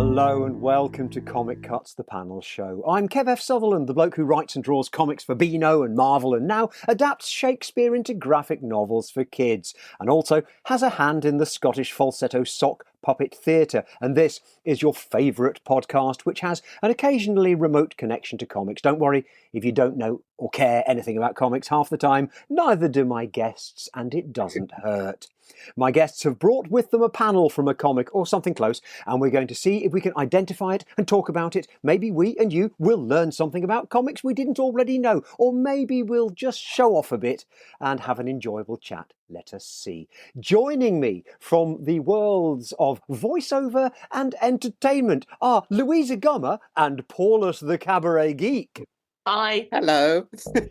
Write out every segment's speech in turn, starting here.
Hello and welcome to Comic Cuts, the panel show. I'm Kev F. Sutherland, the bloke who writes and draws comics for Beano and Marvel and now adapts Shakespeare into graphic novels for kids, and also has a hand in the Scottish falsetto sock puppet theatre. And this is your favourite podcast, which has an occasionally remote connection to comics. Don't worry if you don't know or care anything about comics half the time. Neither do my guests, and it doesn't hurt. My guests have brought with them a panel from a comic or something close, and we're going to see if we can identify it and talk about it. Maybe we and you will learn something about comics we didn't already know, or maybe we'll just show off a bit and have an enjoyable chat. Let us see. Joining me from the worlds of voiceover and entertainment are Louisa and Paulus the Cabaret Geek. Hi. Hello.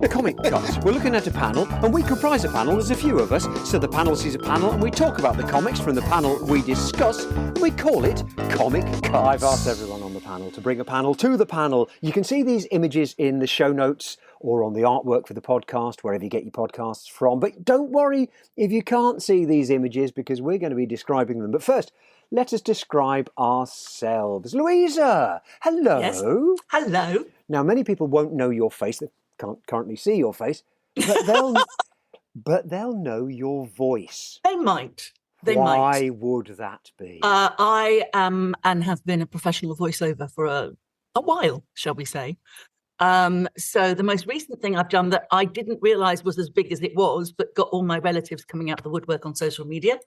Comic Cuts. We're looking at a panel, and we comprise a panel. There's a few of us, so the panel sees a panel, and we talk about the comics from the panel we discuss. We call it Comic Cuts. I've asked everyone on the panel to bring a panel to the panel. You can see these images in the show notes or on the artwork for the podcast, wherever you get your podcasts from. But don't worry if you can't see these images, because we're going to be describing them. But first, let us describe ourselves. Louisa, hello. Yes. Hello. Now, many people won't know your face. They can't currently see your face, but they'll know your voice. They might. Why would that be? I am and have been a professional voiceover for a while, shall we say. So the most recent thing I've done that I didn't realise was as big as it was, but got all my relatives coming out of the woodwork on social media,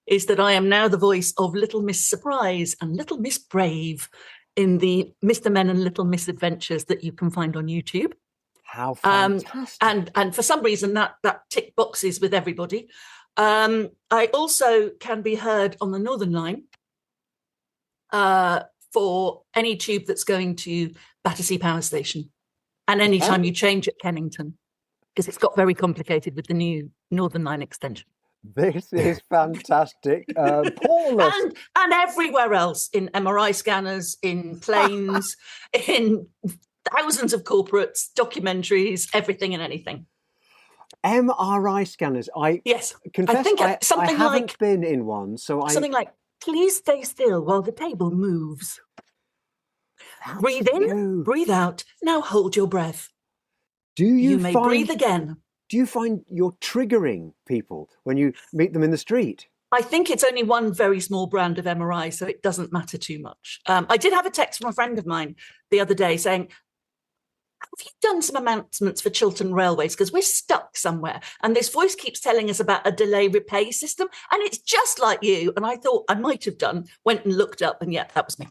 is that I am now the voice of Little Miss Surprise and Little Miss Brave in the Mr. Men and Little Miss Adventures that you can find on YouTube. How fantastic. And for some reason that tick boxes with everybody. I also can be heard on the Northern Line for any tube that's going to Battersea Power Station. And any time you change at Kennington, because it's got very complicated with the new Northern Line extension. This is fantastic. Paulus. And everywhere else, in MRI scanners, in planes, in thousands of corporates, documentaries, everything and anything. MRI scanners. Yes. Confess I think something I haven't like, been in one. Something like, please stay still while the table moves. Breathe in, breathe out. Now hold your breath. You may breathe again. Do you find you're triggering people when you meet them in the street? I think it's only one very small brand of MRI, so it doesn't matter too much. I did have a text from a friend of mine the other day saying, have you done some announcements for Chiltern Railways? Because we're stuck somewhere. And this voice keeps telling us about a delay repay system. And it's just like you. And I thought I might have done, went and looked up, and yeah, that was me.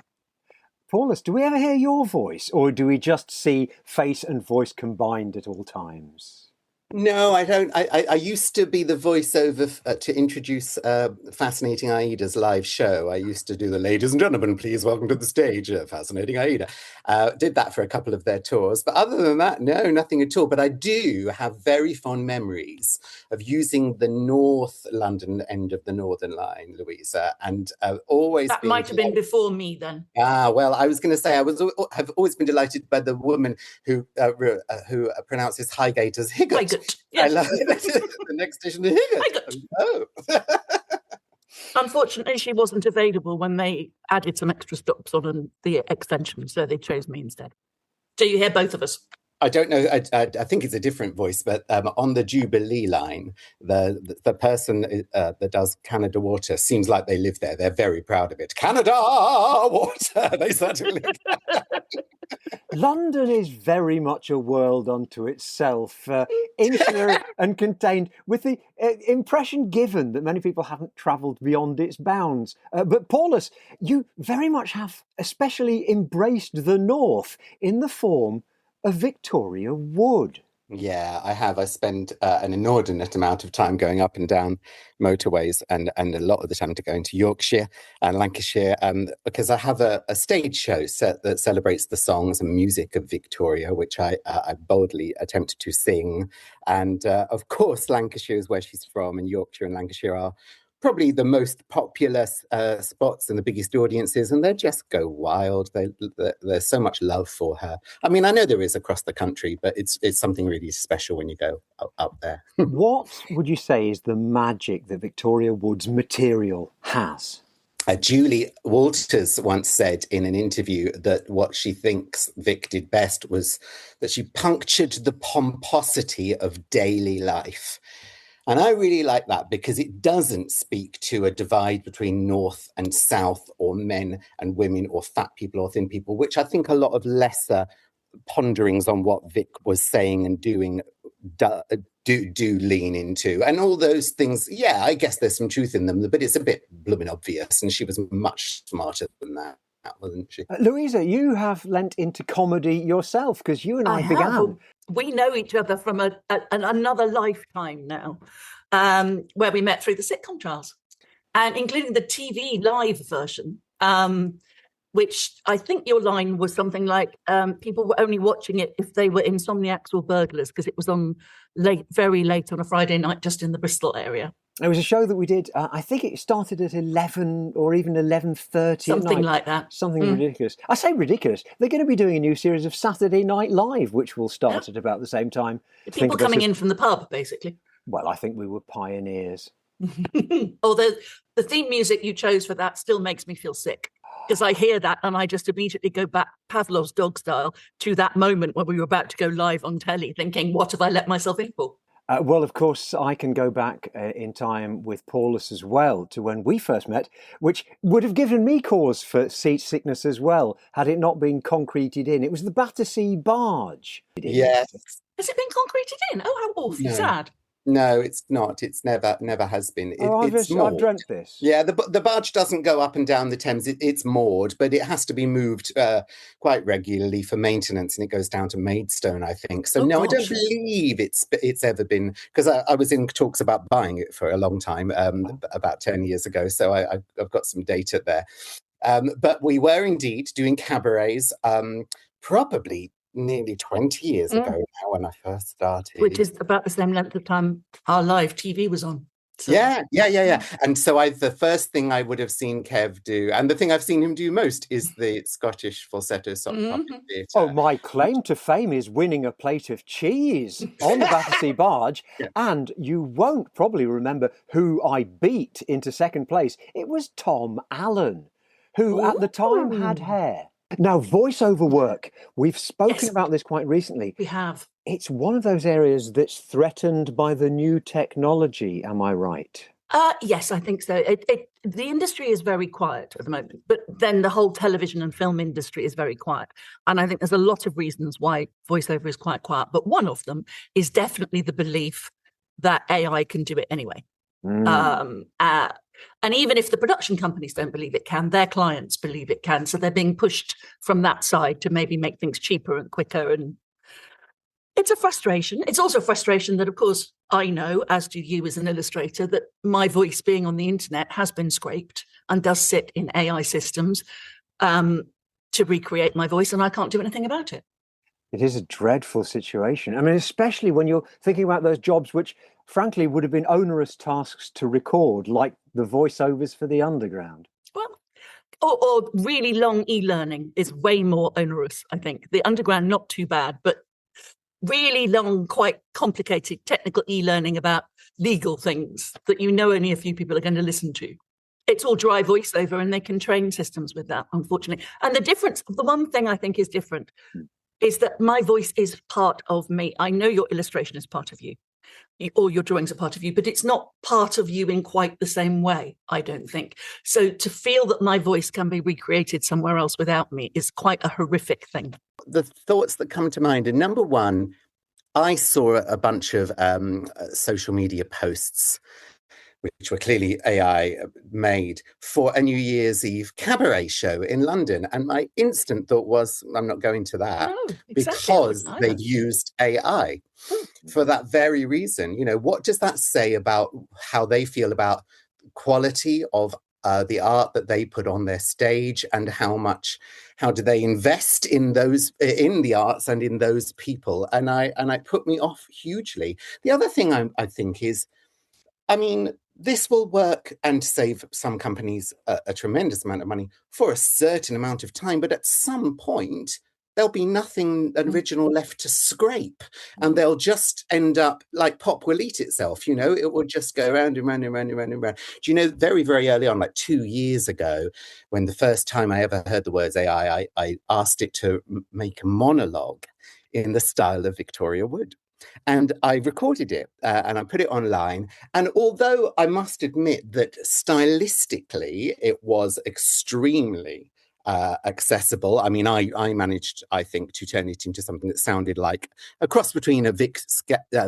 Paulus, do we ever hear your voice, or do we just see face and voice combined at all times? No, I don't. I used to be the voiceover to introduce Fascinating Aida's live show. I used to do the ladies and gentlemen, please welcome to the stage, Fascinating Aida. Did that for a couple of their tours. But other than that, no, nothing at all. But I do have very fond memories of using the North London end of the Northern Line, Louisa, and always. That might have been before me then. Well, I was going to say have always been delighted by the woman who pronounces Highgate as Higgett. Yes. I love it. The next station is Higgett. Oh. Unfortunately, she wasn't available when they added some extra stops on the extension, so they chose me instead. So you hear both of us. I don't know. I think it's a different voice, but on the Jubilee line, the person that does Canada Water seems like they live there. They're very proud of it. Canada Water. They certainly live there. London is very much a world unto itself, insular and contained, with the impression given that many people haven't travelled beyond its bounds. But Paulus, you very much have especially embraced the North in the form of Victoria Wood. Yeah, I have. I spend an inordinate amount of time going up and down motorways and a lot of the time to go into Yorkshire and Lancashire because I have a stage show set that celebrates the songs and music of Victoria, which I boldly attempt to sing. And of course, Lancashire is where she's from, and Yorkshire and Lancashire are probably the most popular spots and the biggest audiences, and they just go wild. There's so much love for her. I mean, I know there is across the country, but it's something really special when you go up there. What would you say is the magic that Victoria Wood's material has? Julie Walters once said in an interview that what she thinks Vic did best was that she punctured the pomposity of daily life. And I really like that because it doesn't speak to a divide between North and South, or men and women, or fat people or thin people, which I think a lot of lesser ponderings on what Vic was saying and doing do lean into. And all those things, yeah, I guess there's some truth in them, but it's a bit blooming obvious. And she was much smarter than that, wasn't she? Louisa, you have lent into comedy yourself, because you and I began. We know each other from another lifetime now, where we met through the sitcom trials, and including the TV live version, which I think your line was something like, people were only watching it if they were insomniacs or burglars, because it was on very late on a Friday night, just in the Bristol area. It was a show that we did, I think it started at 11 or even 11:30 Something at night. like that. Something ridiculous. I say ridiculous. They're going to be doing a new series of Saturday Night Live, which will start at about the same time. People coming in from the pub, basically. Well, I think we were pioneers. Although the theme music you chose for that still makes me feel sick, because I hear that and I just immediately go back, Pavlov's dog style, to that moment when we were about to go live on telly, thinking, what have I let myself in for? Well, of course, I can go back in time with Paulus as well to when we first met, which would have given me cause for seat sickness as well, had it not been concreted in. It was the Battersea Barge. Yes. Has it been concreted in? Oh, how awfully sad. No, it's not. It's never has been. I've dreamt this. Yeah, the barge doesn't go up and down the Thames. It's moored, but it has to be moved quite regularly for maintenance, and it goes down to Maidstone, I think. So I don't believe it's ever been, because I was in talks about buying it for a long time, about 10 years ago. So I've got some data there. But we were indeed doing cabarets, probably nearly 20 years ago now, when I first started. Which is about the same length of time our live TV was on. So. Yeah. And so the first thing I would have seen Kev do, and the thing I've seen him do most, is the Scottish falsetto sock puppet theatre. Oh, my claim to fame is winning a plate of cheese on the Battersea Barge. Yeah. And you won't probably remember who I beat into second place. It was Tom Allen, who at the time had hair. Now, voiceover work, we've spoken about this quite recently. We have. It's one of those areas that's threatened by the new technology, am I right? Yes, I think so. The industry is very quiet at the moment, but then the whole television and film industry is very quiet. And I think there's a lot of reasons why voiceover is quite quiet, but one of them is definitely the belief that AI can do it anyway. And even if the production companies don't believe it can, their clients believe it can. So they're being pushed from that side to maybe make things cheaper and quicker. And it's a frustration. It's also a frustration that, of course, I know, as do you as an illustrator, that my voice being on the internet has been scraped and does sit in AI systems to recreate my voice, and I can't do anything about it. It is a dreadful situation. I mean, especially when you're thinking about those jobs which, frankly, would have been onerous tasks to record, like the voiceovers for the Underground. Well, or really long e-learning is way more onerous, I think. The Underground, not too bad, but really long, quite complicated technical e-learning about legal things that only a few people are going to listen to. It's all dry voiceover, and they can train systems with that, unfortunately. And the one thing I think is different is that my voice is part of me. I know your illustration is part of you, or your drawings are part of you, but it's not part of you in quite the same way, I don't think. So to feel that my voice can be recreated somewhere else without me is quite a horrific thing. The thoughts that come to mind are, number one, I saw a bunch of social media posts which were clearly AI made, for a New Year's Eve cabaret show in London. And my instant thought was, I'm not going to that, because they'd used AI for that very reason. What does that say about how they feel about quality of the art that they put on their stage, and how do they invest in the arts and in those people? And I put me off hugely. The other thing I think is, this will work and save some companies a tremendous amount of money for a certain amount of time, but at some point there'll be nothing original left to scrape, and they'll just end up like pop will eat itself, it will just go round and round and round and round and round. Do you know, very, very early on, like 2 years ago, when the first time I ever heard the words AI, I asked it to make a monologue in the style of Victoria Wood. And I recorded it and I put it online. And although I must admit that stylistically it was extremely accessible. I mean, I managed, I think, to turn it into something that sounded like a cross between a Vic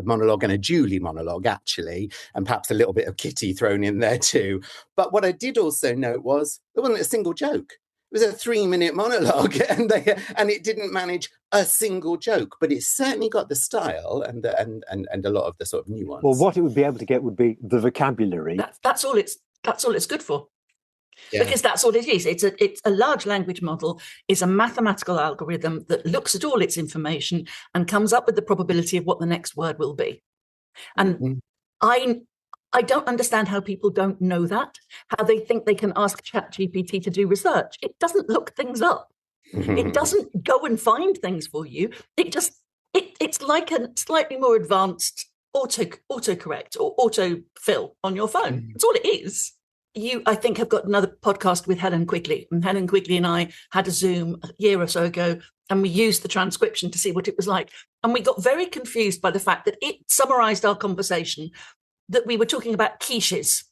monologue and a Julie monologue, actually, and perhaps a little bit of Kitty thrown in there too. But what I did also note was there wasn't a single joke. It was a 3-minute monologue, and it didn't manage a single joke, but it certainly got the style and a lot of the sort of nuance. Well, what it would be able to get would be the vocabulary. That's all it's good for. Yeah. Because that's all it is. It's a large language model, is a mathematical algorithm that looks at all its information and comes up with the probability of what the next word will be. And I don't understand how people don't know that, how they think they can ask ChatGPT to do research. It doesn't look things up. It doesn't go and find things for you. It's like a slightly more advanced autocorrect or autofill on your phone. That's all it is. You, I think, have got another podcast with Helen Quigley. And Helen Quigley and I had a Zoom a year or so ago, and we used the transcription to see what it was like. And we got very confused by the fact that it summarised our conversation, that we were talking about cliches.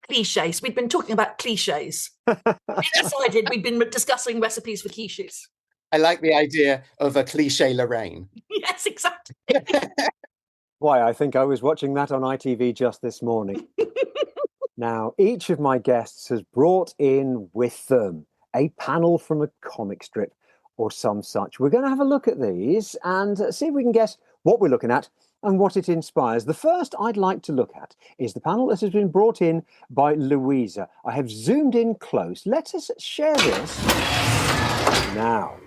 Cliches. We'd been talking about cliches. We decided we'd been discussing recipes for quiches. I like the idea of a cliche Lorraine. Yes, exactly. Why, I think I was watching that on ITV just this morning. Now, each of my guests has brought in with them a panel from a comic strip or some such. We're going to have a look at these and see if we can guess what we're looking at and what it inspires. The first I'd like to look at is the panel that has been brought in by Louisa. I have zoomed in close. Let us share this now.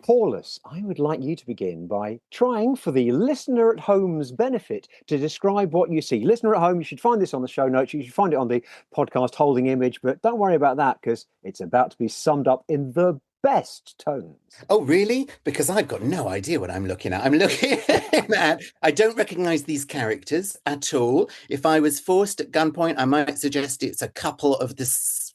Paulus, I would like you to begin by trying, for the listener at home's benefit, to describe what you see. Listener at home, you should find this on the show notes. You should find it on the podcast holding image, but don't worry about that because it's about to be summed up in the best tones. Oh, really? Because I've got no idea what I'm looking at. I'm looking at, I don't recognise these characters at all. If I was forced at gunpoint, I might suggest it's a couple of the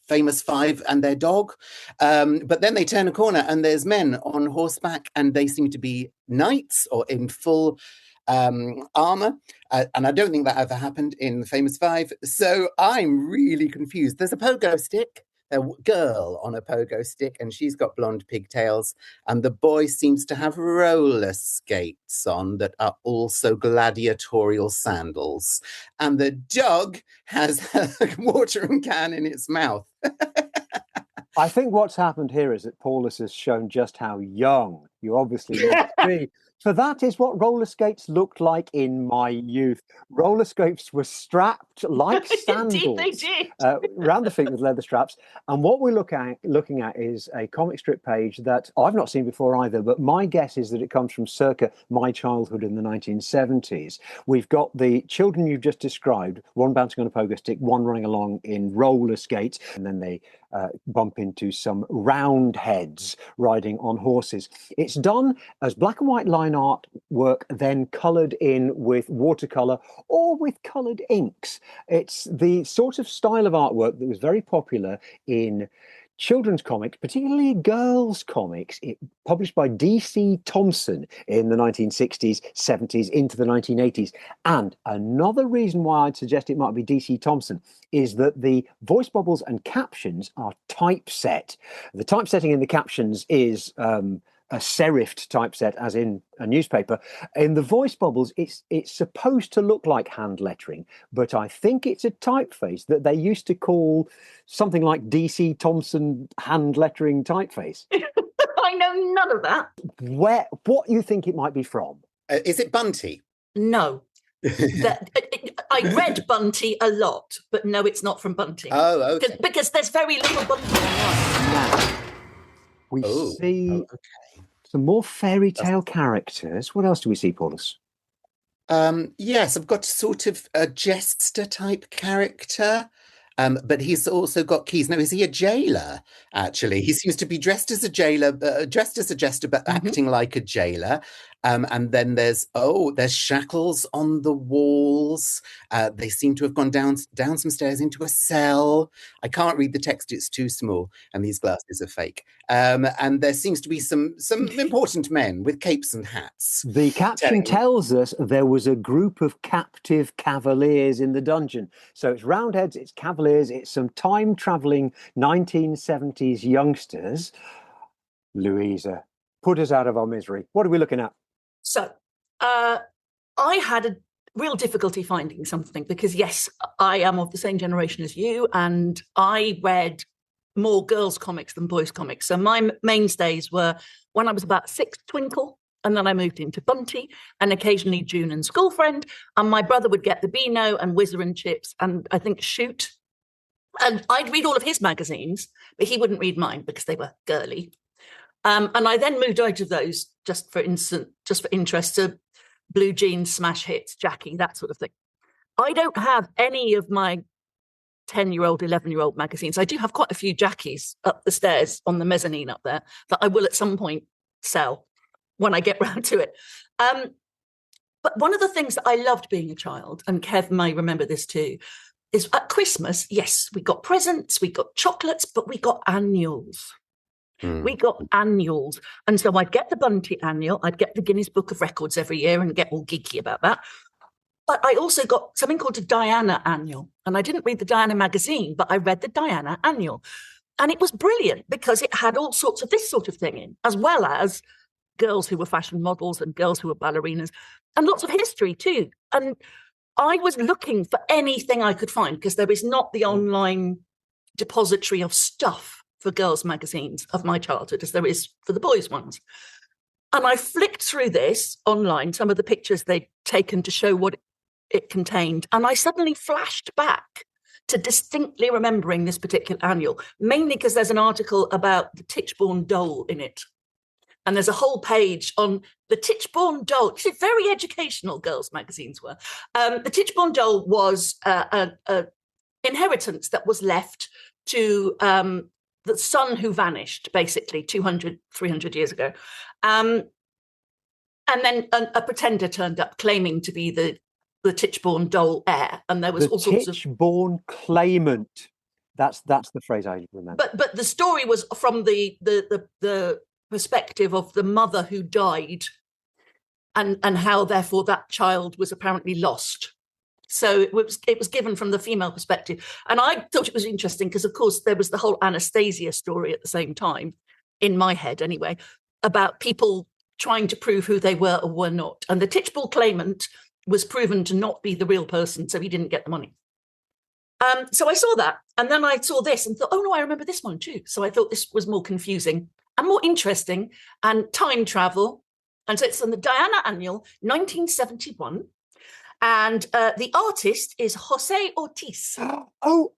famous five and their dog. But then they turn a corner and there's men on horseback and they seem to be knights or in full armour. And I don't think that ever happened in the famous five. So I'm really confused. There's a pogo stick. A girl on a pogo stick, and she's got blonde pigtails, and the boy seems to have roller skates on that are also gladiatorial sandals, and the dog has a watering can in its mouth. I think what's happened here is that Paulus has shown just how young you obviously must be. For that is what roller skates looked like in my youth. Roller skates were strapped like sandals. Indeed, they did. Around the feet with leather straps. And what we're looking at is a comic strip page that I've not seen before either, but my guess is that it comes from circa my childhood in the 1970s. We've got the children you've just described, one bouncing on a pogo stick, one running along in roller skates, and then they bump into some round heads riding on horses. It's done as black and white line art work, then coloured in with watercolour or with coloured inks. It's the sort of style of artwork that was very popular in children's comics, particularly girls' comics, published by D.C. Thomson in the 1960s, 70s, into the 1980s. And another reason why I'd suggest it might be D.C. Thomson is that the voice bubbles and captions are typeset. The typesetting in the captions is a serifed typeset, as in a newspaper. In the voice bubbles, it's supposed to look like hand lettering, but I think it's a typeface that they used to call something like D.C. Thomson hand lettering typeface. I know none of that. What you think it might be from? Is it Bunty? No. I read Bunty a lot, but no, it's not from Bunty. Oh, okay. Because there's very little Bunty online. Now, we see some more fairy tale characters. What else do we see, Paulus? Yes, I've got sort of a jester type character. But he's also got keys. Now, is he a jailer, actually? He seems to be dressed as a jailer, dressed as a jester, but acting like a jailer. And then there's shackles on the walls. They seem to have gone down some stairs into a cell. I can't read the text, it's too small, and these glasses are fake. And there seems to be some important men with capes and hats. The caption tells us there was a group of captive cavaliers in the dungeon. So it's Roundheads, it's Cavaliers, it's some time-travelling 1970s youngsters. Louisa, put us out of our misery. What are we looking at? So I had a real difficulty finding something because, yes, I am of the same generation as you, and I read more girls' comics than boys' comics. So my mainstays were, when I was about 6, Twinkle, and then I moved into Bunty, and occasionally June and School Friend, and my brother would get the Beano and Whizzer and Chips, and I think Shoot. And I'd read all of his magazines, but he wouldn't read mine because they were girly. And I then moved out of those just for interest to Blue Jeans, Smash Hits, Jackie, that sort of thing. I don't have any of my 10-year-old, 11-year-old magazines. I do have quite a few Jackies up the stairs on the mezzanine up there that I will at some point sell when I get round to it. But one of the things that I loved being a child, and Kev may remember this too, is at Christmas, yes, we got presents, we got chocolates, but we got annuals. We got annuals. And so I'd get the Bunty annual, I'd get the Guinness Book of Records every year and get all geeky about that. But I also got something called a Diana annual. And I didn't read the Diana magazine, but I read the Diana annual. And it was brilliant because it had all sorts of this sort of thing in, as well as girls who were fashion models and girls who were ballerinas, and lots of history too. And I was looking for anything I could find because there is not the online depository of stuff for girls' magazines of my childhood as there is for the boys' ones. And I flicked through this online, some of the pictures they'd taken to show what it contained, and I suddenly flashed back to distinctly remembering this particular annual, mainly because there's an article about the Tichborne Dole in it. And there's a whole page on the Tichborne Dole. It's very educational, girls' magazines were. The Tichborne Dole was an inheritance that was left to the son who vanished, basically, 200, 300 years ago. And then a pretender turned up claiming to be the Tichborne Dole heir. And there was all sorts of... Tichborne claimant. That's the phrase I remember. But the story was from the perspective of the mother who died and how, therefore, that child was apparently lost. So it was given from the female perspective. And I thought it was interesting because, of course, there was the whole Anastasia story at the same time, in my head anyway, about people trying to prove who they were or were not. And the Tichborne claimant was proven to not be the real person, so he didn't get the money. So I saw that. And then I saw this and thought, oh, no, I remember this one too. So I thought this was more confusing and more interesting and time travel. And so it's on the Diana Annual, 1971. And the artist is Jose Ortiz. Oh,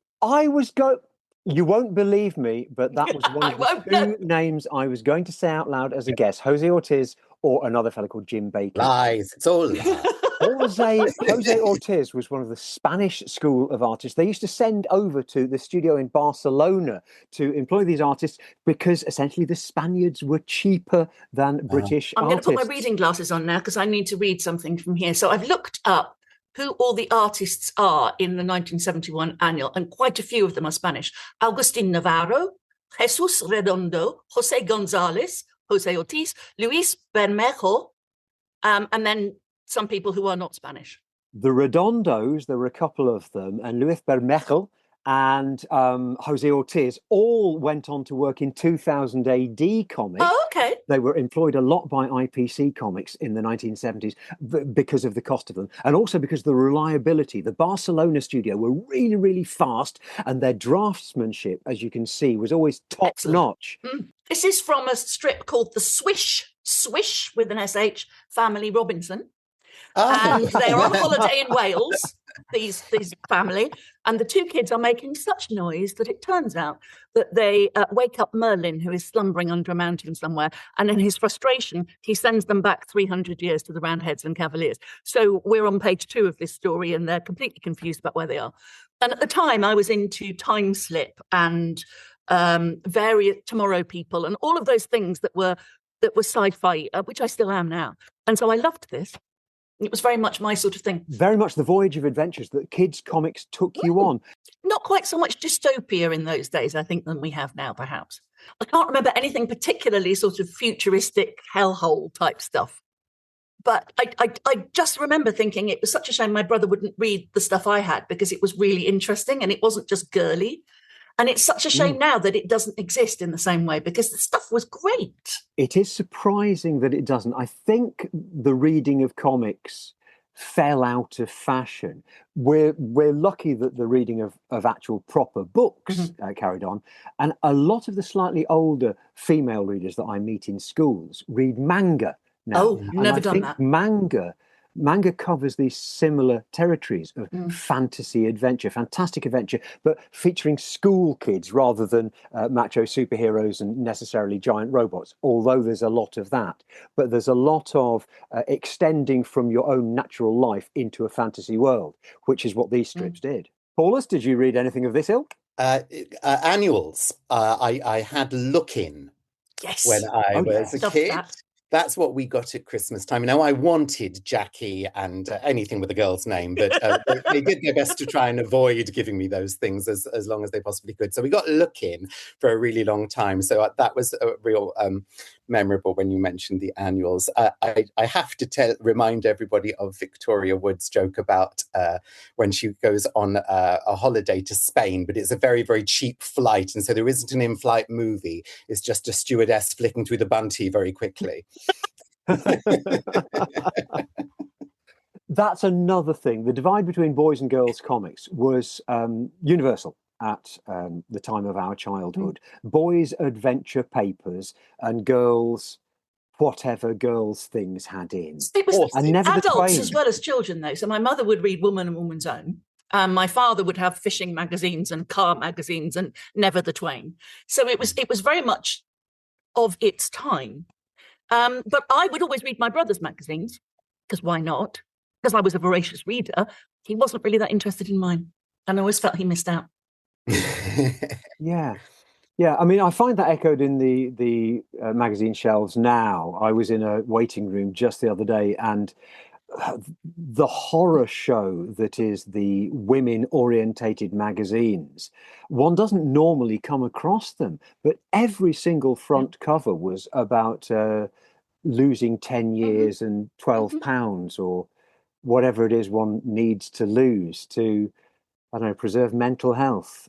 you won't believe me, but that was one of the two names I was going to say out loud as a guess. Jose Ortiz or another fellow called Jim Baker. Lies. It's all lies. Jose Ortiz was one of the Spanish school of artists. They used to send over to the studio in Barcelona to employ these artists because essentially the Spaniards were cheaper than British artists. I'm going to put my reading glasses on now because I need to read something from here. So I've looked up who all the artists are in the 1971 annual, and quite a few of them are Spanish. Agustin Navarro, Jesus Redondo, Jose Gonzalez, Jose Ortiz, Luis Bermejo, and then some people who are not Spanish. The Redondos, there were a couple of them, and Luis Bermejo and Jose Ortiz all went on to work in 2000 AD comics. Oh, okay. They were employed a lot by IPC Comics in the 1970s because of the cost of them, and also because of the reliability. The Barcelona studio were really, really fast, and their draftsmanship, as you can see, was always top-notch. This is from a strip called The Swish with an SH, Family Robinson. And they're on holiday in Wales, these family, and the two kids are making such noise that it turns out that they wake up Merlin, who is slumbering under a mountain somewhere, and in his frustration, he sends them back 300 years to the Roundheads and Cavaliers. So we're on page 2 of this story, and they're completely confused about where they are. And at the time, I was into Time Slip and various Tomorrow People and all of those things that were sci-fi, which I still am now. And so I loved this. It was very much my sort of thing. Very much the voyage of adventures that kids' comics took you on. Not quite so much dystopia in those days, I think, than we have now, perhaps. I can't remember anything particularly sort of futuristic hellhole type stuff. But I just remember thinking it was such a shame my brother wouldn't read the stuff I had because it was really interesting and it wasn't just girly. And it's such a shame now that it doesn't exist in the same way because the stuff was great. It is surprising that it doesn't. I think the reading of comics fell out of fashion. We're lucky that the reading of actual proper books carried on. And a lot of the slightly older female readers that I meet in schools read manga now. Oh, never done that. Manga covers these similar territories of fantasy adventure, fantastic adventure, but featuring school kids rather than macho superheroes and necessarily giant robots, although there's a lot of that. But there's a lot of extending from your own natural life into a fantasy world, which is what these strips did. Paulus, did you read anything of this ilk? Annuals. I had Look-In when I was a kid. That's what we got at Christmas time. Now, I wanted Jackie and anything with a girl's name, but they did their best to try and avoid giving me those things as long as they possibly could. So we got Look-In for a really long time. So that was a real memorable when you mentioned the annuals. I have to remind everybody of Victoria Wood's joke about when she goes on a holiday to Spain, but it's a very, very cheap flight. And so there isn't an in-flight movie. It's just a stewardess flicking through the bunty very quickly. That's another thing. The divide between boys and girls comics was universal at the time of our childhood. Boys adventure papers and girls whatever girls things had in. It was and never adults as well as children though. So my mother would read Woman and Woman's Own. My father would have fishing magazines and car magazines and never the twain. So it was very much of its time. But I would always read my brother's magazines, because why not? Because I was a voracious reader. He wasn't really that interested in mine. And I always felt he missed out. Yeah. I mean, I find that echoed in the magazine shelves now. I was in a waiting room just the other day, and the horror show that is the women-orientated magazines, one doesn't normally come across them, but every single front cover was about losing 10 years and 12 pounds or whatever it is one needs to lose to, I don't know, preserve mental health.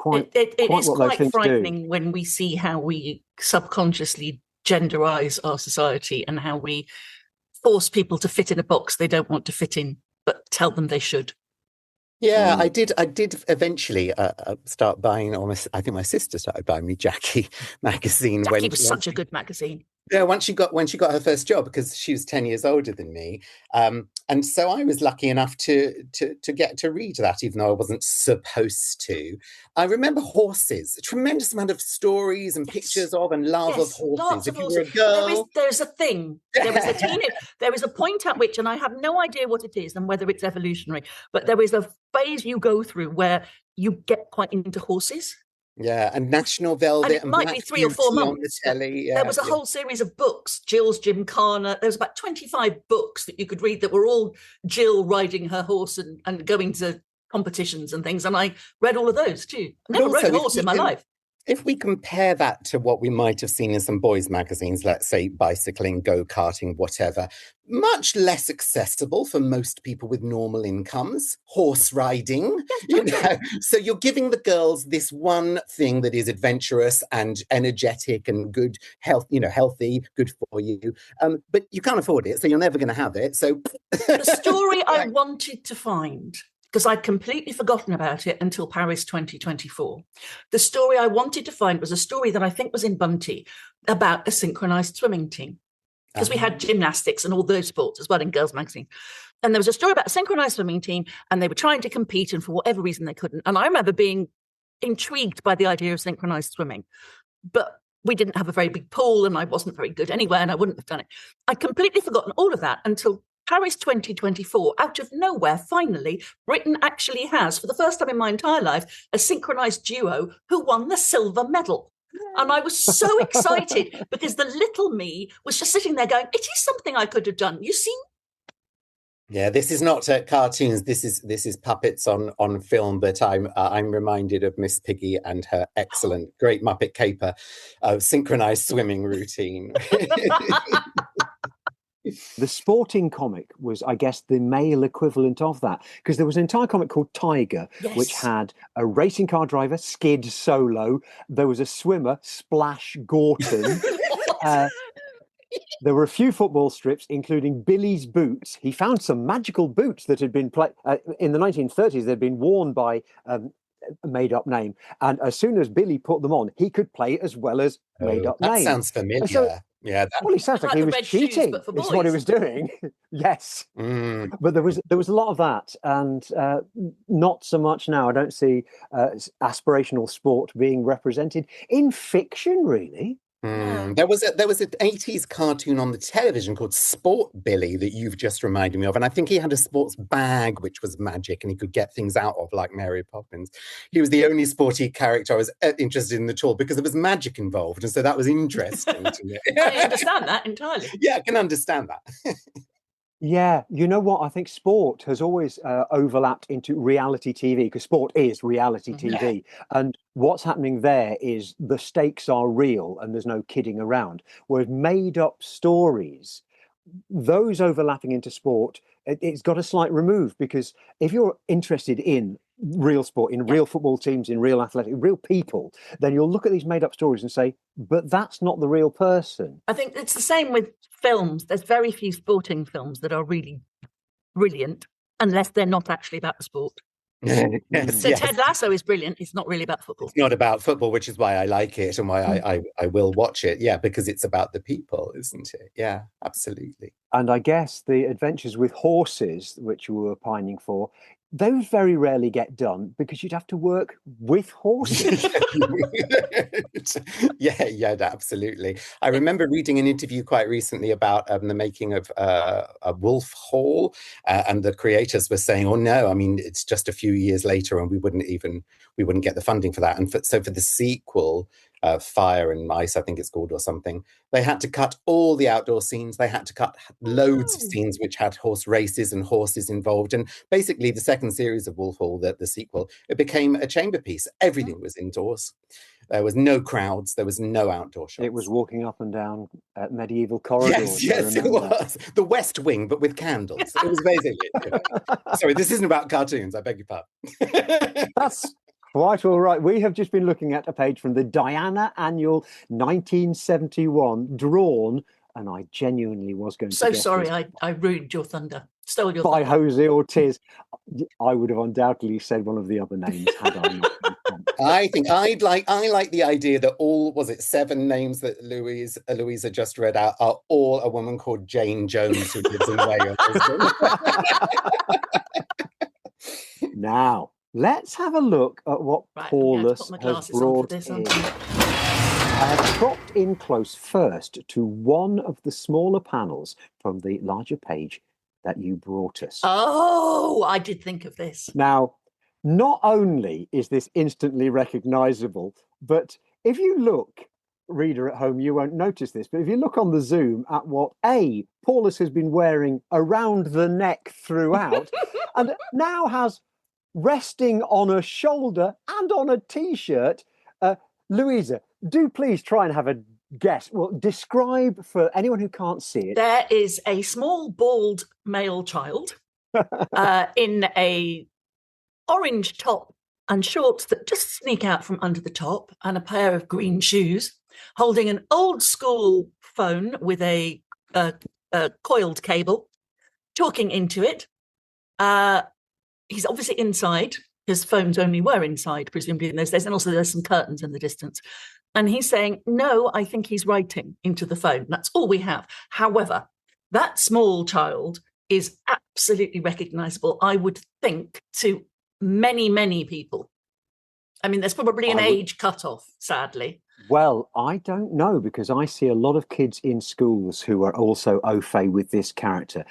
It is quite frightening when we see how we subconsciously genderize our society and how we force people to fit in a box they don't want to fit in, but tell them they should. Yeah, I did eventually start buying, almost, I think my sister started buying me Jackie magazine. Jackie was such a good magazine. Yeah, when she got her first job, because she was 10 years older than me. And so I was lucky enough to get to read that, even though I wasn't supposed to. I remember horses, a tremendous amount of stories and pictures of and love of horses. Lots of horses. Were a girl... There's a thing. There is a point at which, and I have no idea what it is and whether it's evolutionary, but there is a phase you go through where you get quite into horses. Yeah, and National Velvet. And it might be 3 or 4 months. On the telly. There was a whole series of books, Jill's Gymkhana. There was about 25 books that you could read that were all Jill riding her horse and going to competitions and things. And I read all of those too. I never rode a horse in my life. If we compare that to what we might have seen in some boys' magazines, let's say bicycling, go-karting, whatever, much less accessible for most people with normal incomes, horse riding, So you're giving the girls this one thing that is adventurous and energetic and good, healthy, good for you. But you can't afford it, so you're never going to have it. So the story I wanted to find, because I'd completely forgotten about it until Paris 2024. The story I wanted to find was a story that I think was in Bunty about a synchronized swimming team. Because we had gymnastics and all those sports as well in Girls Magazine. And there was a story about a synchronized swimming team and they were trying to compete and for whatever reason they couldn't. And I remember being intrigued by the idea of synchronized swimming. But we didn't have a very big pool and I wasn't very good anyway and I wouldn't have done it. I'd completely forgotten all of that until Paris 2024, out of nowhere, finally, Britain actually has, for the first time in my entire life, a synchronised duo who won the silver medal. And I was so excited because the little me was just sitting there going, it is something I could have done. You see? Yeah, this is not cartoons. This is puppets on film. But I'm reminded of Miss Piggy and her excellent, great Muppet caper, synchronized swimming routine. The sporting comic was, I guess, the male equivalent of that, because there was an entire comic called Tiger, which had a racing car driver, Skid Solo. There was a swimmer, Splash Gorton. There were a few football strips, including Billy's Boots. He found some magical boots that had been in the 1930s. They'd been worn by a made-up name, and as soon as Billy put them on, he could play as well as made-up name. That sounds familiar. So, yeah. Well, he sounds like he was cheating. Is what he was doing. Yes, but there was a lot of that, and not so much now. I don't see aspirational sport being represented in fiction, really. There was an 80s cartoon on the television called Sport Billy that you've just reminded me of. And I think he had a sports bag, which was magic, and he could get things out of like Mary Poppins. He was the only sporty character I was interested in at all because there was magic involved. And so that was interesting to me. I understand that entirely. Yeah, I can understand that. Yeah, you know what? I think sport has always overlapped into reality TV, because sport is reality TV. And what's happening there is the stakes are real and there's no kidding around. Whereas made up stories, those overlapping into sport, it's got a slight remove, because if you're interested in real sport, in real football teams, in real athletic, real people, then you'll look at these made up stories and say, but that's not the real person. I think it's the same with films. There's very few sporting films that are really brilliant unless they're not actually about the sport. Ted Lasso is brilliant. It's not really about football. It's not about football, which is why I like it and why I will watch it. Yeah, because it's about the people, isn't it? Yeah, absolutely. And I guess the adventures with horses, which we were pining for, those very rarely get done because you'd have to work with horses. yeah, absolutely. I remember reading an interview quite recently about the making of a Wolf Hall, and the creators were saying, "Oh no, I mean it's just a few years later, and we wouldn't get the funding for that." And so for the sequel, Fire and Ice, I think it's called, or something, they had to cut all the outdoor scenes. They had to cut loads of scenes which had horse races and horses involved. And basically the second series of Wolf Hall, the sequel, it became a chamber piece. Everything was indoors. There was no crowds. There was no outdoor shots. It was walking up and down medieval corridors. Yes, it was. The West Wing, but with candles. It was basically, Sorry, this isn't about cartoons. I beg your pardon. That's quite all right. We have just been looking at a page from the Diana Annual 1971, drawn, and I genuinely was going to So guess sorry, this, I ruined your thunder. Stole your by thunder. Jose Ortiz. I would have undoubtedly said one of the other names had I not been prompted. I like the idea that all, was it 7 names that Louisa just read out, are all a woman called Jane Jones who lives in Wales. Now, let's have a look at what Paulus has brought in. I have cropped in close first to one of the smaller panels from the larger page that you brought us. Oh, I did think of this. Now, not only is this instantly recognisable, but if you look, reader at home, you won't notice this, but if you look on the Zoom at what Paulus has been wearing around the neck throughout, and now has resting on a shoulder and on a T-shirt, Louisa, do please try and have a guess. Well, describe for anyone who can't see it. There is a small bald male child in a orange top and shorts that just sneak out from under the top, and a pair of green shoes, holding an old school phone with a coiled cable, talking into it. He's obviously inside, because phones only were inside, presumably in those days, and also there's some curtains in the distance. And he's saying, no, I think he's writing into the phone. That's all we have. However, that small child is absolutely recognisable, I would think, to many, many people. I mean, there's probably an age cutoff, sadly. Well, I don't know because I see a lot of kids in schools who are also au fait with this character.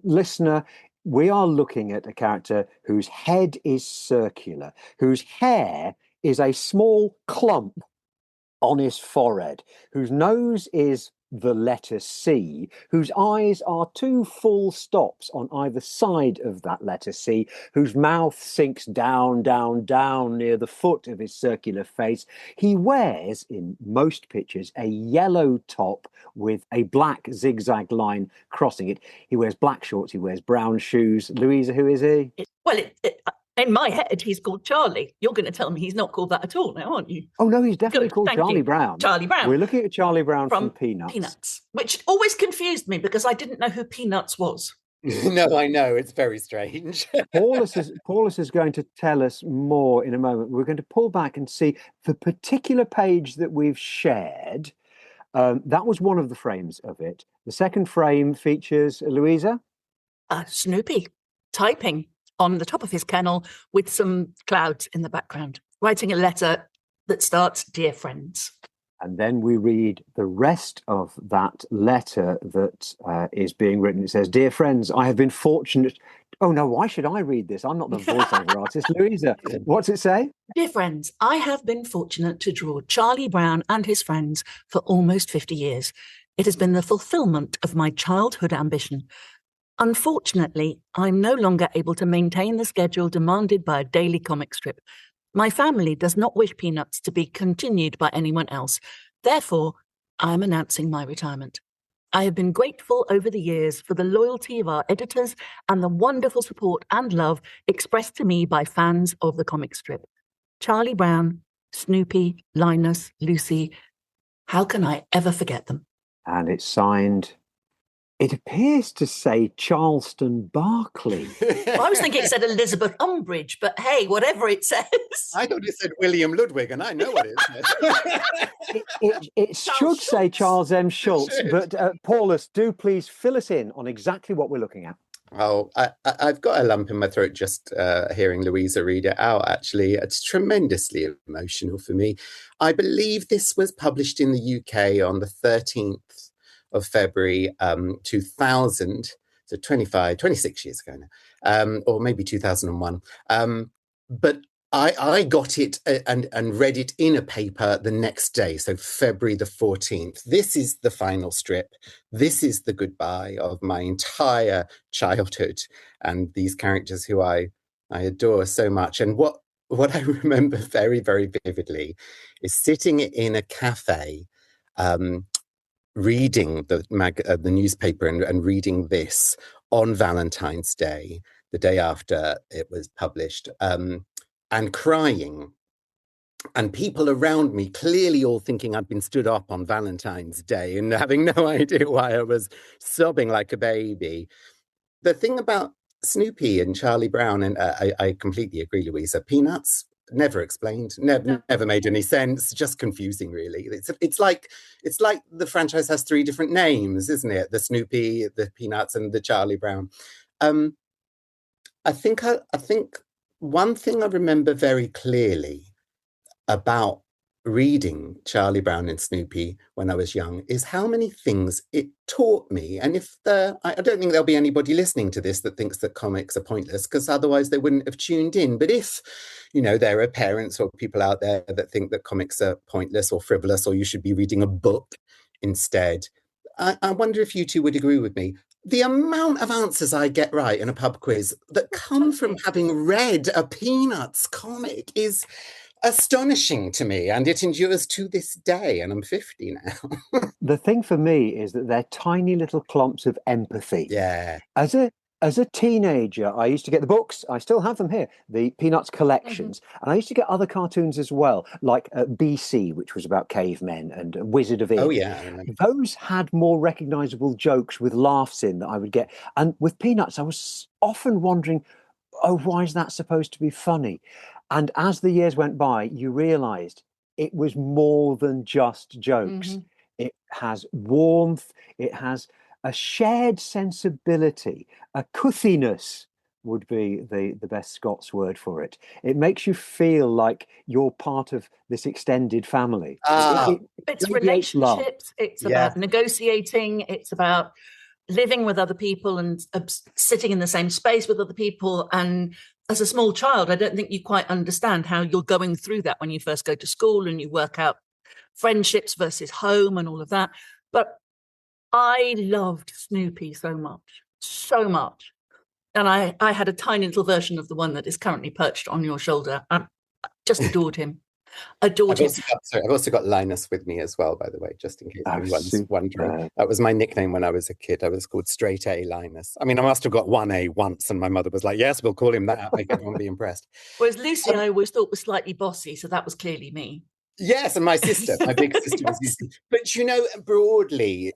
Listener, we are looking at a character whose head is circular, whose hair is a small clump on his forehead, whose nose is the letter C, whose eyes are two full stops on either side of that letter C, whose mouth sinks down, down, down near the foot of his circular face. He wears, in most pictures, a yellow top with a black zigzag line crossing it. He wears black shorts, he wears brown shoes. Louisa, who is he? In my head, he's called Charlie. You're going to tell me he's not called that at all now, aren't you? Oh, no, he's definitely Good, called thank Charlie you. Brown. Charlie Brown. We're looking at Charlie Brown from Peanuts. Peanuts, which always confused me because I didn't know who Peanuts was. No, I know, it's very strange. Paulus is going to tell us more in a moment. We're going to pull back and see the particular page that we've shared. That was one of the frames of it. The second frame features Louisa. Snoopy typing on the top of his kennel with some clouds in the background, writing a letter that starts, "Dear friends." And then we read the rest of that letter that is being written. It says, "Dear friends, I have been fortunate." Oh no, why should I read this? I'm not the voiceover artist. Louisa, what's it say? "Dear friends, I have been fortunate to draw Charlie Brown and his friends for almost 50 years. It has been the fulfillment of my childhood ambition. Unfortunately, I'm no longer able to maintain the schedule demanded by a daily comic strip. My family does not wish Peanuts to be continued by anyone else. Therefore, I am announcing my retirement. I have been grateful over the years for the loyalty of our editors and the wonderful support and love expressed to me by fans of the comic strip. Charlie Brown, Snoopy, Linus, Lucy. How can I ever forget them?" And it's signed. It appears to say Charleston Barkley. I was thinking it said Elizabeth Umbridge, but hey, whatever it says. I thought it said William Ludwig, and I know what it says. It should say Charles M. Schultz, but Paulus, do please fill us in on exactly what we're looking at. Oh, I've got a lump in my throat just hearing Louisa read it out, actually. It's tremendously emotional for me. I believe this was published in the UK on the 13th of February 2000, so 26 years ago now, or maybe 2001. But I got it and read it in a paper the next day, so February the 14th. This is the final strip. This is the goodbye of my entire childhood and these characters who I adore so much. And what I remember very, very vividly is sitting in a cafe, reading the newspaper and reading this on Valentine's Day, the day after it was published, and crying, and people around me clearly all thinking I'd been stood up on Valentine's Day and having no idea why I was sobbing like a baby. The thing about Snoopy and Charlie Brown, and I completely agree, Louisa, Peanuts, never explained, never made any sense, just confusing, really. It's like the franchise has three different names, isn't it? The Snoopy, the Peanuts, and the Charlie Brown. I think one thing I remember very clearly about reading Charlie Brown and Snoopy when I was young is how many things it taught me. And I don't think there'll be anybody listening to this that thinks that comics are pointless, because otherwise they wouldn't have tuned in. But if, there are parents or people out there that think that comics are pointless or frivolous, or you should be reading a book instead, I wonder if you two would agree with me. The amount of answers I get right in a pub quiz that come from having read a Peanuts comic is astonishing to me, and it endures to this day, and I'm 50 now. The thing for me is that they're tiny little clumps of empathy. Yeah. As a teenager, I used to get the books. I still have them here, the Peanuts collections. And I used to get other cartoons as well, like BC, which was about cavemen, and Wizard of Oz. Oh, yeah, I remember. Those had more recognizable jokes with laughs in that I would get. And with Peanuts, I was often wondering, oh, why is that supposed to be funny? And as the years went by, you realized it was more than just jokes. It has warmth, it has a shared sensibility, a cuthiness would be the best Scots word for it. It makes you feel like you're part of this extended family. It's radiates love. relationships. It's Yeah. about negotiating. It's about living with other people and sitting in the same space with other people. And as a small child, I don't think you quite understand how you're going through that when you first go to school and you work out friendships versus home and all of that. But I loved Snoopy so much. And I had a tiny little version of the one that is currently perched on your shoulder. I just adored him. I've also got Linus with me as well, by the way, just in case anyone's wondering. That was my nickname when I was a kid. I was called Straight A Linus. I mean, I must have got 1A once, and my mother was like, yes, we'll call him that. Make everyone be impressed. Whereas Lucy, I always thought was slightly bossy, so that was clearly me. Yes, and my sister, my big sister was Lucy. But, you know, broadly,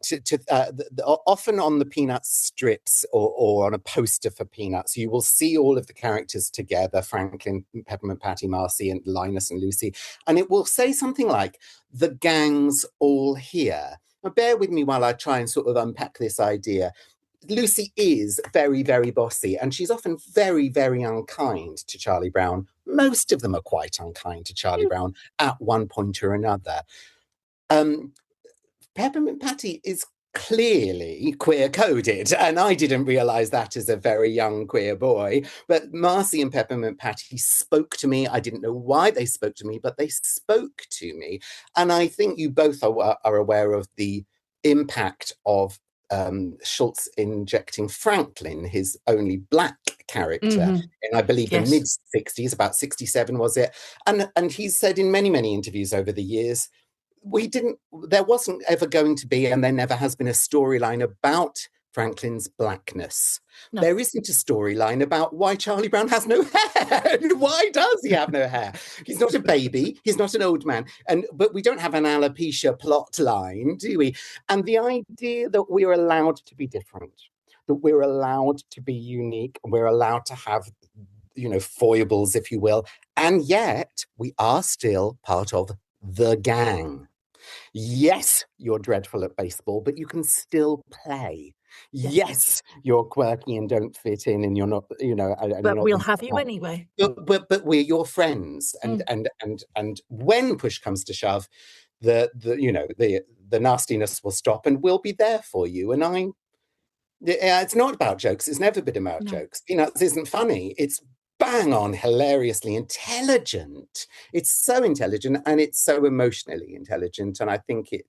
often on the Peanuts strips or on a poster for Peanuts, you will see all of the characters together, Franklin, Peppermint Patty, Marcy, and Linus and Lucy. And it will say something like, the gang's all here. Now, bear with me while I try and sort of unpack this idea. Lucy is very, very bossy, and she's often very, very unkind to Charlie Brown. Most of them are quite unkind to Charlie Brown at one point or another. Peppermint Patty is clearly queer-coded, and I didn't realise that as a very young queer boy. But Marcy and Peppermint Patty spoke to me. I didn't know why they spoke to me, but they spoke to me. And I think you both are aware of the impact of Schultz injecting Franklin, his only black character, in I believe the mid-60s, about 67 was it? And he's said in many, many interviews over the years, there wasn't ever going to be, and there never has been, a storyline about Franklin's blackness. No. There isn't a storyline about why Charlie Brown has no hair. Why does he have no hair? He's not a baby. He's not an old man. But we don't have an alopecia plot line, do we? And the idea that we're allowed to be different, that we're allowed to be unique, we're allowed to have, you know, foibles, if you will, and yet we are still part of the gang. Yes, you're dreadful at baseball, but you can still play. Yes, you're quirky and don't fit in, and you're not, you know. But we'll have you anyway. But we're your friends, and when push comes to shove, the nastiness will stop, and we'll be there for you. And it's not about jokes. It's never been about jokes. Peanuts isn't funny. It's bang on hilariously intelligent. It's so intelligent, and it's so emotionally intelligent, and I think it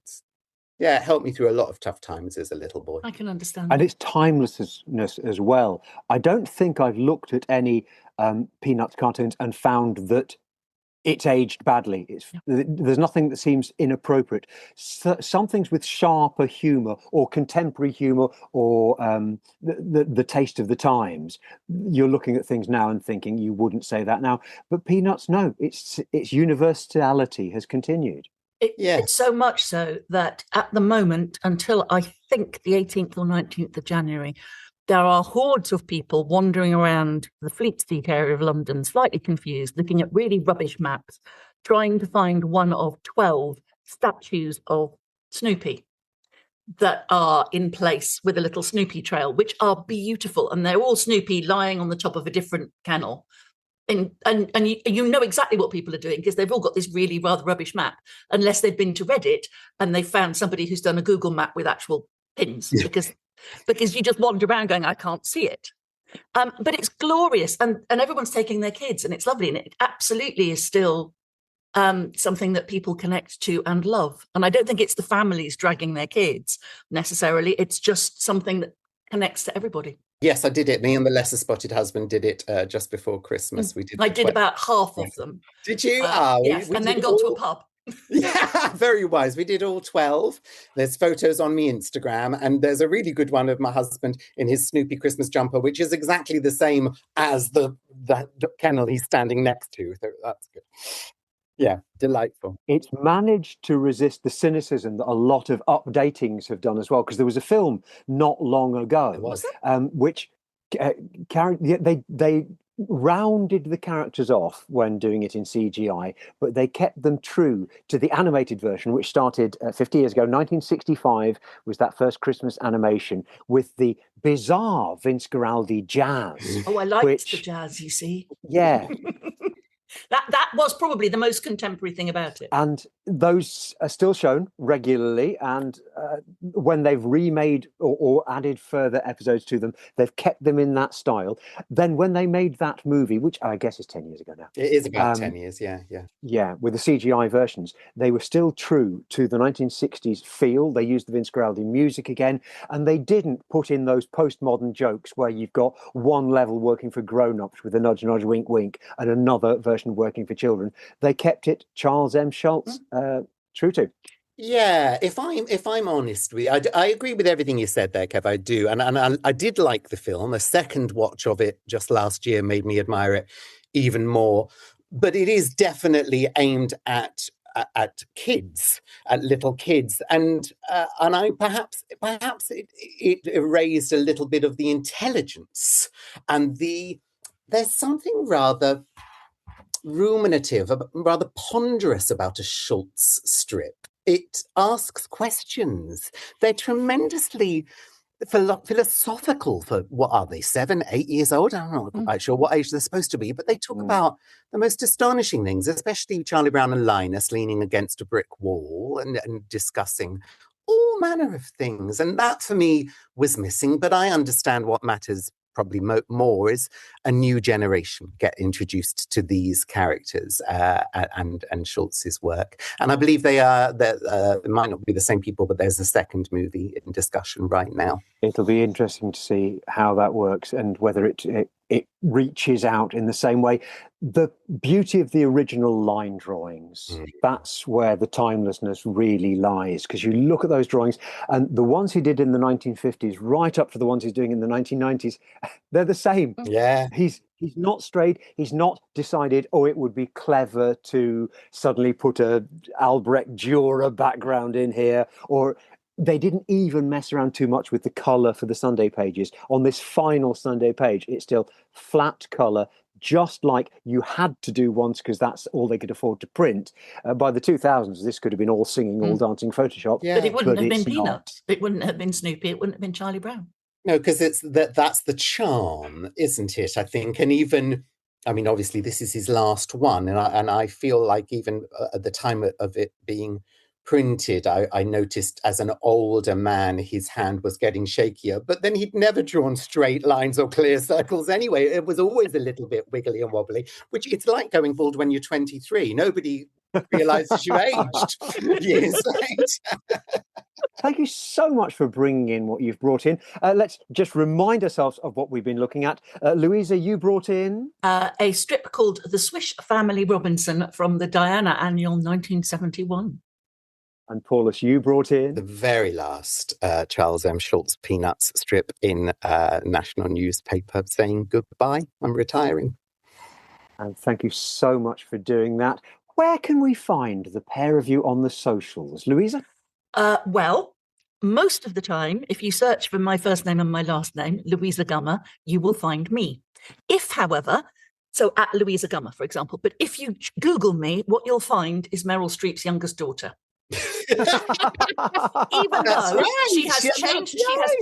helped me through a lot of tough times as a little boy. I can understand. And its timelessness as well. I don't think I've looked at any Peanuts cartoons and found that it's aged badly. There's nothing that seems inappropriate. Some things with sharper humour or contemporary humour or the taste of the times. You're looking at things now and thinking you wouldn't say that now. But Peanuts, no, its universality has continued. It's so much so that at the moment, until I think the 18th or 19th of January, there are hordes of people wandering around the Fleet Street area of London, slightly confused, looking at really rubbish maps, trying to find one of 12 statues of Snoopy that are in place with a little Snoopy trail, which are beautiful. And they're all Snoopy lying on the top of a different kennel. And you know exactly what people are doing because they've all got this really rather rubbish map, unless they've been to Reddit and they've found somebody who's done a Google map with actual pins, because you just wander around going, I can't see it. But it's glorious, and everyone's taking their kids, and it's lovely, and it absolutely is still something that people connect to and love. And I don't think it's the families dragging their kids necessarily. It's just something that connects to everybody. Yes, I did it. Me and the lesser spotted husband did it just before Christmas. I did about half of them. Did you? Yes, and then got to a pub. Yeah, very wise. We did all 12. There's photos on my Instagram, and there's a really good one of my husband in his Snoopy Christmas jumper, which is exactly the same as the kennel he's standing next to. So that's good. Yeah, delightful. It's managed to resist the cynicism that a lot of updatings have done as well, because there was a film not long ago which they rounded the characters off when doing it in CGI, but they kept them true to the animated version, which started 50 years ago. 1965 was that first Christmas animation with the bizarre Vince Guaraldi jazz. Oh, I liked the jazz, you see. Yeah. That was probably the most contemporary thing about it. And those are still shown regularly. And when they've remade or added further episodes to them, they've kept them in that style. Then when they made that movie, which I guess is 10 years ago now. It is about 10 years, yeah. Yeah, with the CGI versions, they were still true to the 1960s feel. They used the Vince Guaraldi music again, and they didn't put in those postmodern jokes where you've got one level working for grown-ups with a nudge, nudge, wink, wink, and another version working for children. They kept it Charles M. Schulz true to. Yeah, if I'm honest with you, I agree with everything you said there, Kev. I do, and I did like the film. A second watch of it just last year made me admire it even more. But it is definitely aimed at kids, at little kids, and I perhaps it erased a little bit of the intelligence and there's something rather ruminative, rather ponderous about a Schulz strip. It asks questions. They're tremendously philosophical for, what are they, 7, 8 years old? I'm not quite sure what age they're supposed to be, but they talk about the most astonishing things, especially Charlie Brown and Linus leaning against a brick wall and discussing all manner of things. And that for me was missing, but I understand what matters probably more is a new generation get introduced to these characters and Schultz's work. And I believe it might not be the same people, but there's a second movie in discussion right now. It'll be interesting to see how that works and whether it reaches out in the same way. The beauty of the original line drawings, that's where the timelessness really lies, because you look at those drawings and the ones he did in the 1950s right up to the ones he's doing in the 1990s, they're the same. Yeah. He's not strayed. He's not decided, it would be clever to suddenly put a Albrecht Dürer background in here, or they didn't even mess around too much with the colour for the Sunday pages. On this final Sunday page, it's still flat colour, just like you had to do once because that's all they could afford to print. By the 2000s, this could have been all singing, all dancing Photoshop. Yeah. But it wouldn't have been Peanuts. It wouldn't have been Snoopy. It wouldn't have been Charlie Brown. No, because that's the charm, isn't it? I think, and even, I mean, obviously this is his last one, and I feel like even at the time of it being printed, I noticed as an older man his hand was getting shakier, but then he'd never drawn straight lines or clear circles anyway. It was always a little bit wiggly and wobbly, which it's like going bald when you're 23. Nobody realizes you've aged years later. Thank you so much for bringing in what you've brought in. Let's just remind ourselves of what we've been looking at. Louisa, you brought in a strip called The Swish Family Robinson from the Diana Annual 1971. And Paulus, you brought in the very last Charles M. Schulz Peanuts strip in a national newspaper saying goodbye, I'm retiring. And thank you so much for doing that. Where can we find the pair of you on the socials? Louisa? Well, most of the time, if you search for my first name and my last name, Louisa Gummer, you will find me. If, however, so at Louisa Gummer, for example, but if you Google me, what you'll find is Meryl Streep's youngest daughter. Even though she has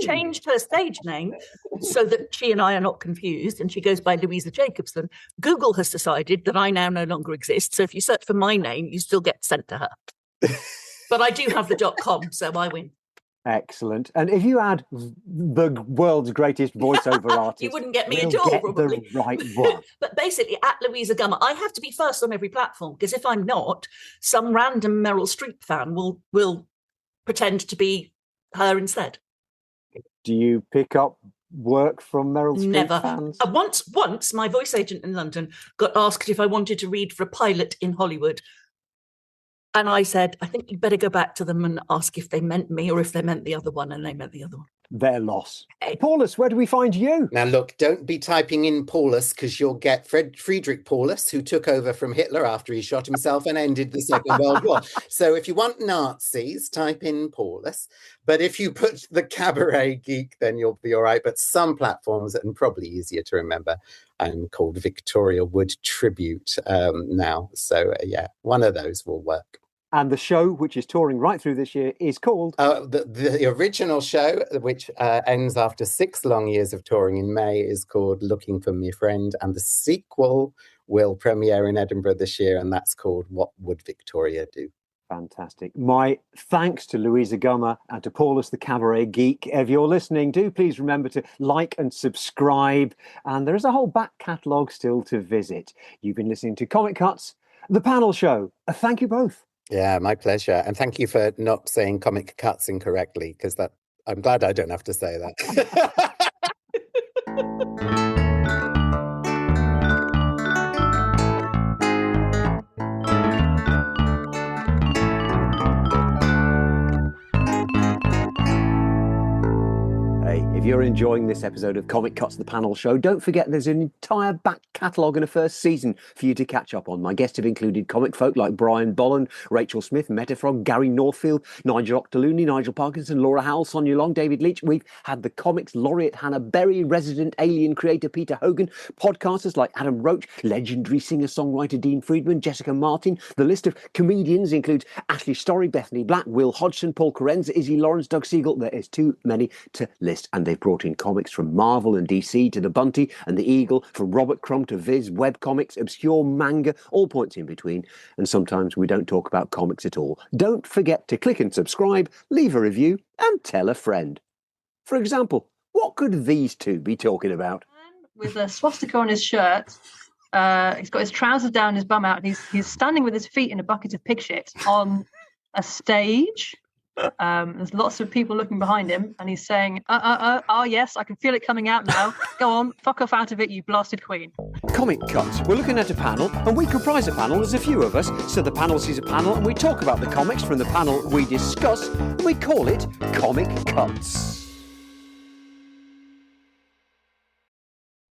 changed her stage name so that she and I are not confused, and she goes by Louisa Jacobson. Google has decided that I now no longer exist, so if you search for my name, you still get sent to her. But I do have the .com, so I win. Excellent. And if you add the world's greatest voiceover artist, you wouldn't get me at all, probably. The right one. But basically, at Louisa Gummer, I have to be first on every platform, because if I'm not, some random Meryl Streep fan will pretend to be her instead. Do you pick up work from Meryl Streep Never. fans? Once my voice agent in London got asked if I wanted to read for a pilot in Hollywood. And I said, I think you'd better go back to them and ask if they meant me or if they meant the other one, and they meant the other one. their loss. Paulus, where do we find you? Now, look, don't be typing in Paulus because you'll get Friedrich Paulus, who took over from Hitler after he shot himself and ended the Second World War. So if you want Nazis, type in Paulus. But if you put the Cabaret Geek, then you'll be all right. But some platforms, and probably easier to remember, called Victoria Wood Tribute now. So, yeah, one of those will work. And the show, which is touring right through this year, is called? The original show, which ends after 6 long years of touring in May, is called Looking for Me Friend. And the sequel will premiere in Edinburgh this year, and that's called What Would Victoria Do? Fantastic. My thanks to Louisa Gummer and to Paulus the Cabaret Geek. If you're listening, do please remember to like and subscribe. And there is a whole back catalogue still to visit. You've been listening to Comic Cuts, the panel show. Thank you both. Yeah, my pleasure. And thank you for not saying Comic Cuts incorrectly, because I'm glad I don't have to say that. If you're enjoying this episode of Comic Cuts, the panel show, don't forget there's an entire back catalogue and a first season for you to catch up on. My guests have included comic folk like Brian Bolland, Rachel Smith, Metafrog, Gary Northfield, Nigel Octoloony, Nigel Parkinson, Laura Howell, Sonia Long, David Leitch. We've had the comics laureate Hannah Berry, resident alien creator Peter Hogan, podcasters like Adam Roach, legendary singer-songwriter Dean Friedman, Jessica Martin. The list of comedians includes Ashley Storey, Bethany Black, Will Hodgson, Paul Carenza, Izzy Lawrence, Doug Siegel. There is too many to list, and they've brought in comics from Marvel and DC to the Bunty and the Eagle, from Robert Crumb to Viz, webcomics, obscure manga, all points in between. And sometimes we don't talk about comics at all. Don't forget to click and subscribe, leave a review, and tell a friend. For example, what could these two be talking about? With a swastika on his shirt, he's got his trousers down, his bum out, and he's standing with his feet in a bucket of pig shit on a stage. There's lots of people looking behind him, and he's saying, oh yes, I can feel it coming out now. Go on, fuck off out of it, you blasted queen. Comic Cuts. We're looking at a panel, and we comprise a panel. There's a few of us, so the panel sees a panel, and we talk about the comics from the panel we discuss, and we call it Comic Cuts.